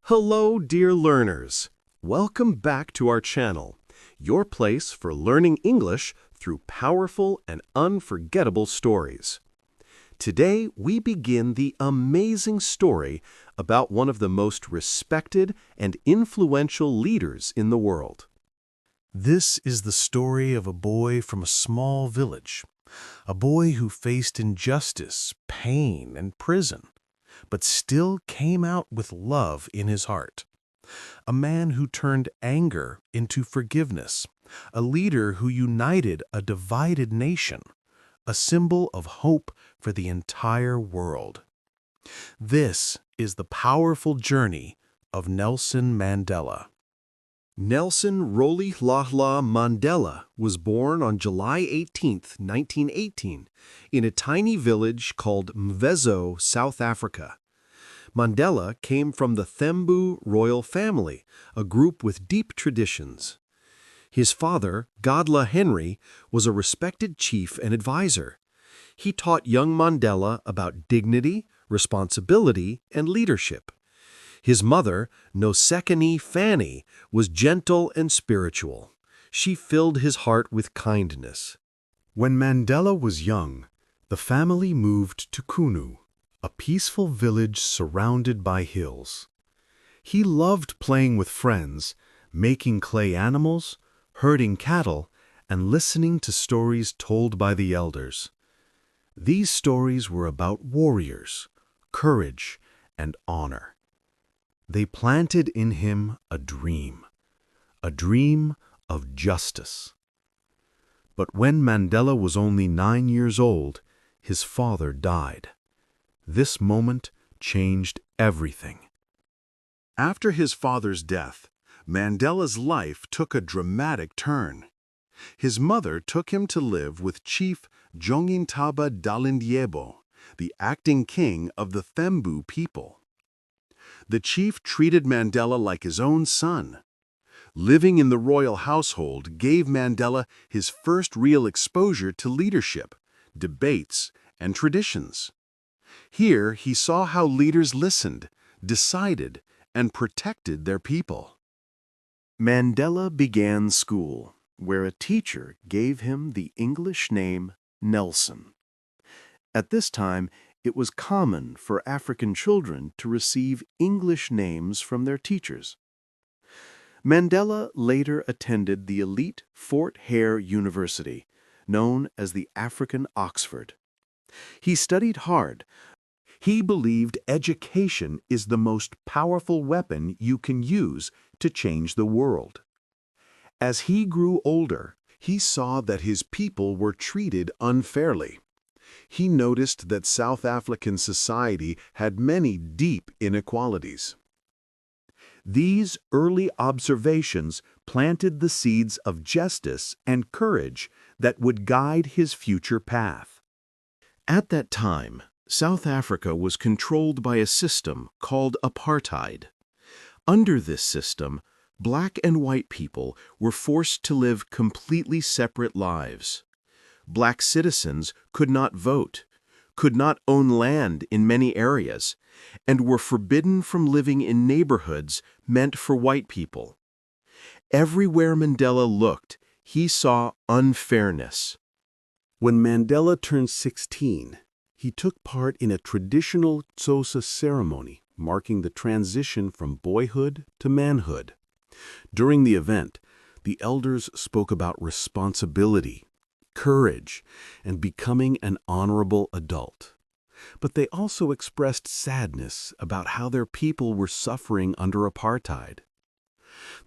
Hello, dear learners. Welcome back to our channel, your place for learning English through powerful and unforgettable stories. Today, we begin the amazing story about one of the most respected and influential leaders in the world. This is the story of a boy from a small village, a boy who faced injustice, pain, and prison, but still came out with love in his heart. A man who turned anger into forgiveness, a leader who united a divided nation, a symbol of hope for the entire world. This is the powerful journey of Nelson Mandela. Nelson Rolihlahla Mandela was born on July 18, 1918, in a tiny village called Mvezo, South Africa. Mandela came from the Thembu royal family, a group with deep traditions. His father, Godla Henry, was a respected chief and advisor. He taught young Mandela about dignity, responsibility, and leadership. His mother, Nosekani Fanny, was gentle and spiritual. She filled his heart with kindness. When Mandela was young, the family moved to Kunu, a peaceful village surrounded by hills. He loved playing with friends, making clay animals, herding cattle, and listening to stories told by the elders. These stories were about warriors, courage, and honor. They planted in him a dream of justice. But when Mandela was only 9 years old, his father died. This moment changed everything. After his father's death, Mandela's life took a dramatic turn. His mother took him to live with Chief Jongintaba Dalindyebo, the acting king of the Thembu people. The chief treated Mandela like his own son. Living in the royal household gave Mandela his first real exposure to leadership, debates, and traditions. Here he saw how leaders listened, decided, and protected their people. Mandela began school, where a teacher gave him the English name Nelson. At this time, it was common for African children to receive English names from their teachers. Mandela later attended the elite Fort Hare University, known as the African Oxford. He studied hard. He believed education is the most powerful weapon you can use to change the world. As he grew older, he saw that his people were treated unfairly. He noticed that South African society had many deep inequalities. These early observations planted the seeds of justice and courage that would guide his future path. At that time, South Africa was controlled by a system called apartheid. Under this system, black and white people were forced to live completely separate lives. Black citizens could not vote, could not own land in many areas, and were forbidden from living in neighborhoods meant for white people. Everywhere Mandela looked, he saw unfairness. When Mandela turned 16, he took part in a traditional Xhosa ceremony marking the transition from boyhood to manhood. During the event, the elders spoke about responsibility, courage, and becoming an honorable adult. But they also expressed sadness about how their people were suffering under apartheid.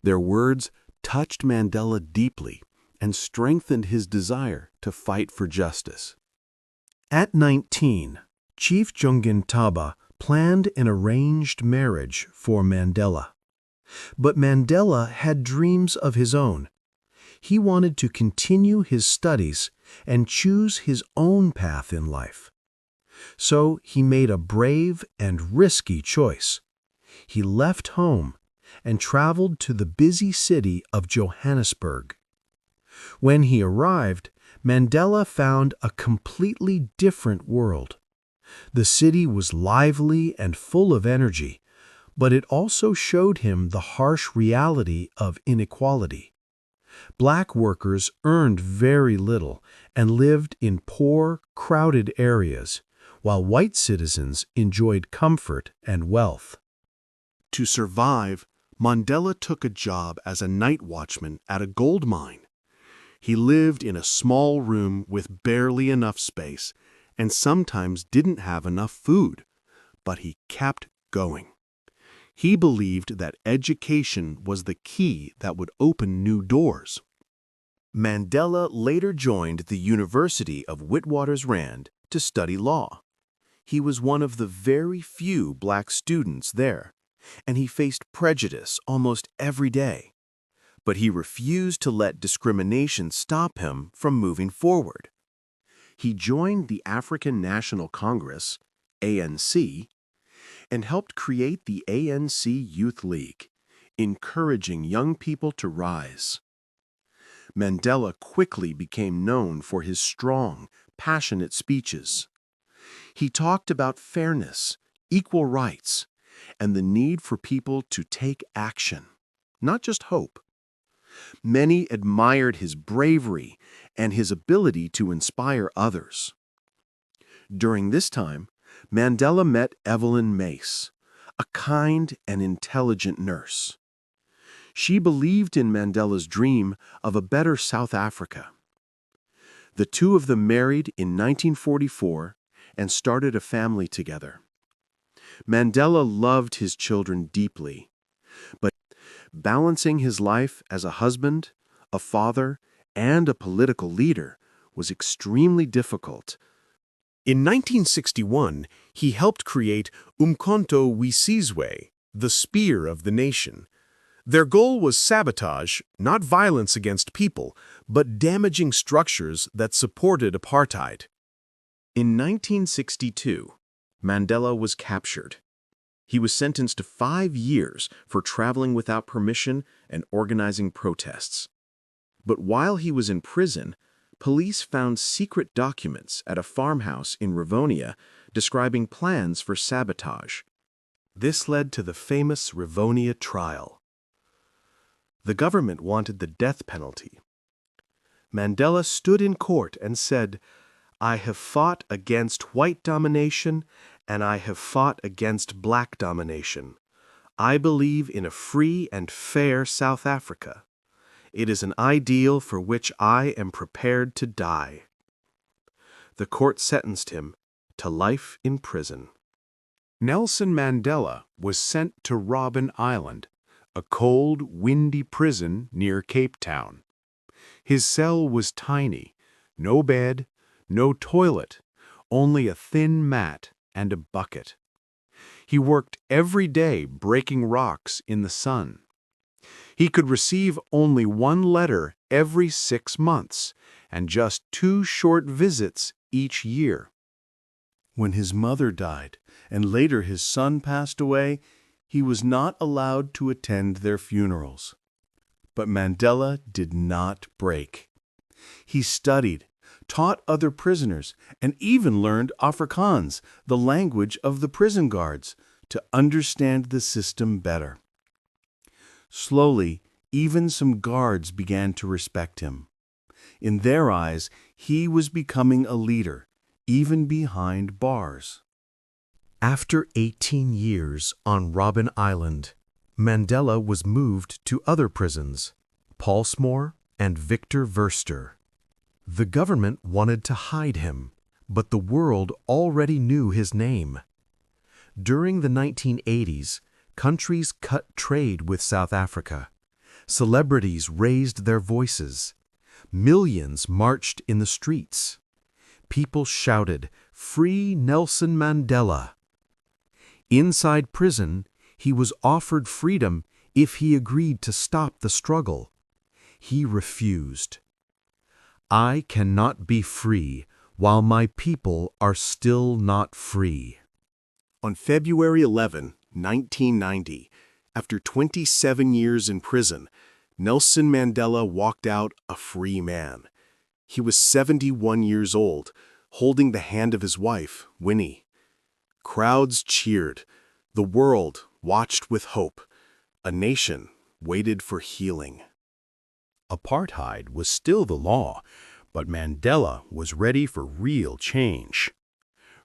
Their words touched Mandela deeply and strengthened his desire to fight for justice. At 19, Chief Jongintaba planned an arranged marriage for Mandela. But Mandela had dreams of his own. He wanted to continue his studies and choose his own path in life. So he made a brave and risky choice. He left home and traveled to the busy city of Johannesburg. When he arrived, Mandela found a completely different world. The city was lively and full of energy, But it also showed him the harsh reality of inequality. Black workers earned very little and lived in poor, crowded areas, while white citizens enjoyed comfort and wealth. To survive, Mandela took a job as a night watchman at a gold mine. He lived in a small room with barely enough space and sometimes didn't have enough food, but he kept going. He believed that education was the key that would open new doors. Mandela later joined the University of Witwatersrand to study law. He was one of the very few black students there, and he faced prejudice almost every day. But he refused to let discrimination stop him from moving forward. He joined the African National Congress, ANC, and helped create the ANC Youth League, encouraging young people to rise. Mandela quickly became known for his strong, passionate speeches. He talked about fairness, equal rights, and the need for people to take action, not just hope. Many admired his bravery and his ability to inspire others. During this time, Mandela met Evelyn Mace, a kind and intelligent nurse. She believed in Mandela's dream of a better South Africa. The two of them married in 1944 and started a family together. Mandela loved his children deeply, but balancing his life as a husband, a father, and a political leader was extremely difficult. In 1961, he helped create Umkhonto we Sizwe, the Spear of the Nation. Their goal was sabotage, not violence against people, but damaging structures that supported apartheid. In 1962, Mandela was captured. He was sentenced to 5 years for traveling without permission and organizing protests. But while he was in prison, police found secret documents at a farmhouse in Rivonia describing plans for sabotage. This led to the famous Rivonia trial. The government wanted the death penalty. Mandela stood in court and said, "I have fought against white domination and I have fought against black domination. I believe in a free and fair South Africa. It is an ideal for which I am prepared to die." The court sentenced him to life in prison. Nelson Mandela was sent to Robben Island, a cold, windy prison near Cape Town. His cell was tiny, no bed, no toilet, only a thin mat and a bucket. He worked every day breaking rocks in the sun. He could receive only 1 letter every 6 months and just 2 short visits each year. When his mother died and later his son passed away, he was not allowed to attend their funerals. But Mandela did not break. He studied, taught other prisoners, and even learned Afrikaans, the language of the prison guards, to understand the system better. Slowly, even some guards began to respect him. In their eyes, he was becoming a leader, even behind bars. After 18 years on Robben Island, Mandela was moved to other prisons, Pollsmoor and Victor Verster. The government wanted to hide him, but the world already knew his name. During the 1980s, countries cut trade with South Africa. Celebrities raised their voices. Millions marched in the streets. People shouted, "Free Nelson Mandela!" Inside prison, he was offered freedom if he agreed to stop the struggle. He refused. "I cannot be free while my people are still not free." On February 11, 1990, after 27 years in prison, Nelson Mandela walked out a free man. He was 71 years old, holding the hand of his wife, Winnie. Crowds cheered. The world, watched with hope. A nation waited for healing. Apartheid was still the law, but Mandela was ready for real change.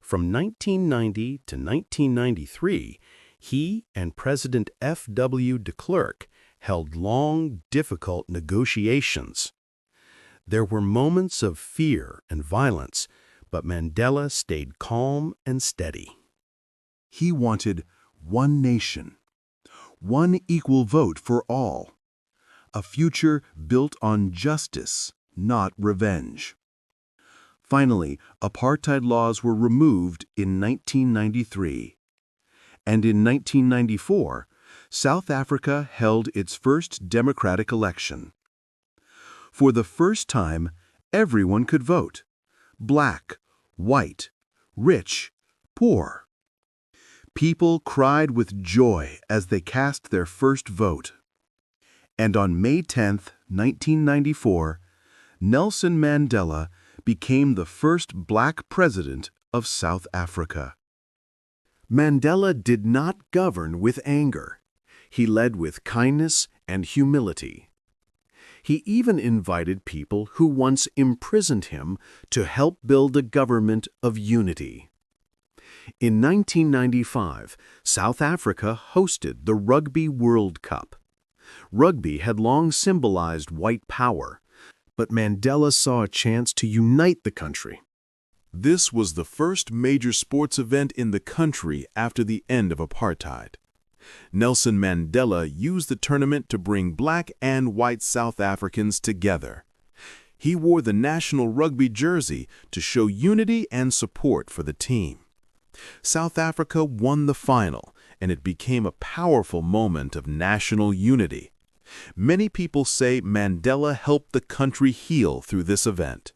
From 1990 to 1993, he and President F.W. de Klerk held long, difficult negotiations. There were moments of fear and violence, but Mandela stayed calm and steady. He wanted one nation, one equal vote for all, a future built on justice, not revenge. Finally, apartheid laws were removed in 1993. And in 1994, South Africa held its first democratic election. For the first time, everyone could vote. Black, white, rich, poor. People cried with joy as they cast their first vote. And on May 10, 1994, Nelson Mandela became the first black president of South Africa. Mandela did not govern with anger. He led with kindness and humility. He even invited people who once imprisoned him to help build a government of unity. In 1995, South Africa hosted the Rugby World Cup. Rugby had long symbolized white power, but Mandela saw a chance to unite the country. This was the first major sports event in the country after the end of apartheid. Nelson Mandela used the tournament to bring black and white South Africans together. He wore the national rugby jersey to show unity and support for the team. South Africa won the final, and it became a powerful moment of national unity. Many people say Mandela helped the country heal through this event.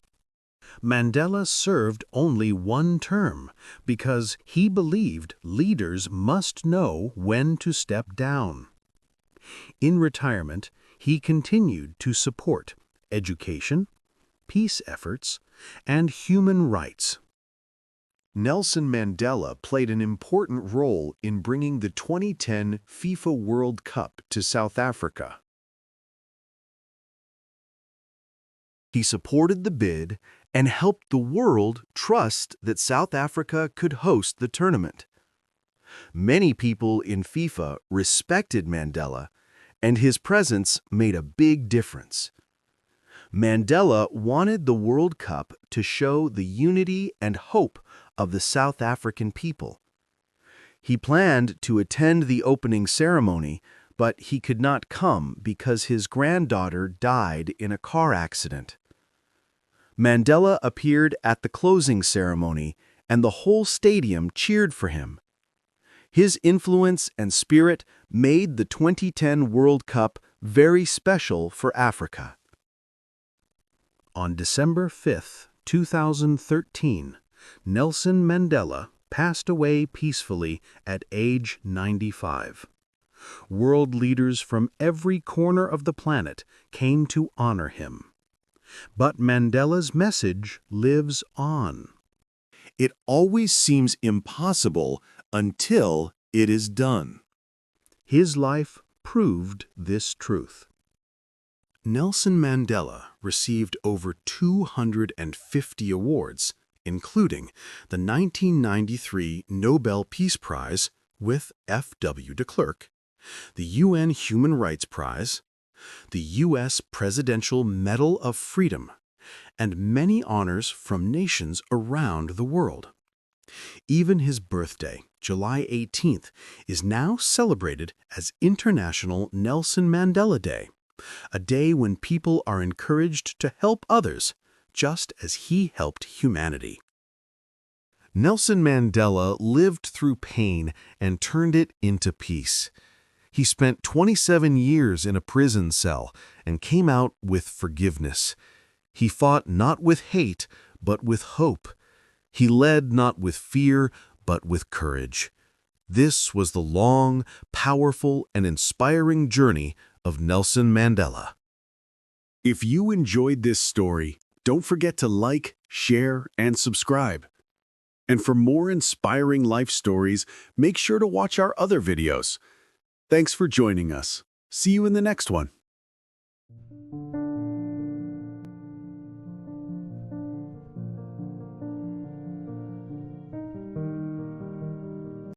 Mandela served only one term because he believed leaders must know when to step down. In retirement, he continued to support education, peace efforts, and human rights. Nelson Mandela played an important role in bringing the 2010 FIFA World Cup to South Africa. He supported the bid and helped the world trust that South Africa could host the tournament. Many people in FIFA respected Mandela, and his presence made a big difference. Mandela wanted the World Cup to show the unity and hope of the South African people. He planned to attend the opening ceremony, but he could not come because his granddaughter died in a car accident. Mandela appeared at the closing ceremony, and the whole stadium cheered for him. His influence and spirit made the 2010 World Cup very special for Africa. On December 5, 2013, Nelson Mandela passed away peacefully at age 95. World leaders from every corner of the planet came to honor him. But Mandela's message lives on. It always seems impossible until it is done. His life proved this truth. Nelson Mandela received over 250 awards, including the 1993 Nobel Peace Prize with F.W. de Klerk, the UN Human Rights Prize, the U.S. Presidential Medal of Freedom, and many honors from nations around the world. Even his birthday, July 18th, is now celebrated as International Nelson Mandela Day, a day when people are encouraged to help others, just as he helped humanity. Nelson Mandela lived through pain and turned it into peace. He spent 27 years in a prison cell and came out with forgiveness. He fought not with hate, but with hope. He led not with fear, but with courage. This was the long, powerful, and inspiring journey of Nelson Mandela. If you enjoyed this story, don't forget to like, share, and subscribe. And for more inspiring life stories, make sure to watch our other videos. Thanks for joining us. See you in the next one.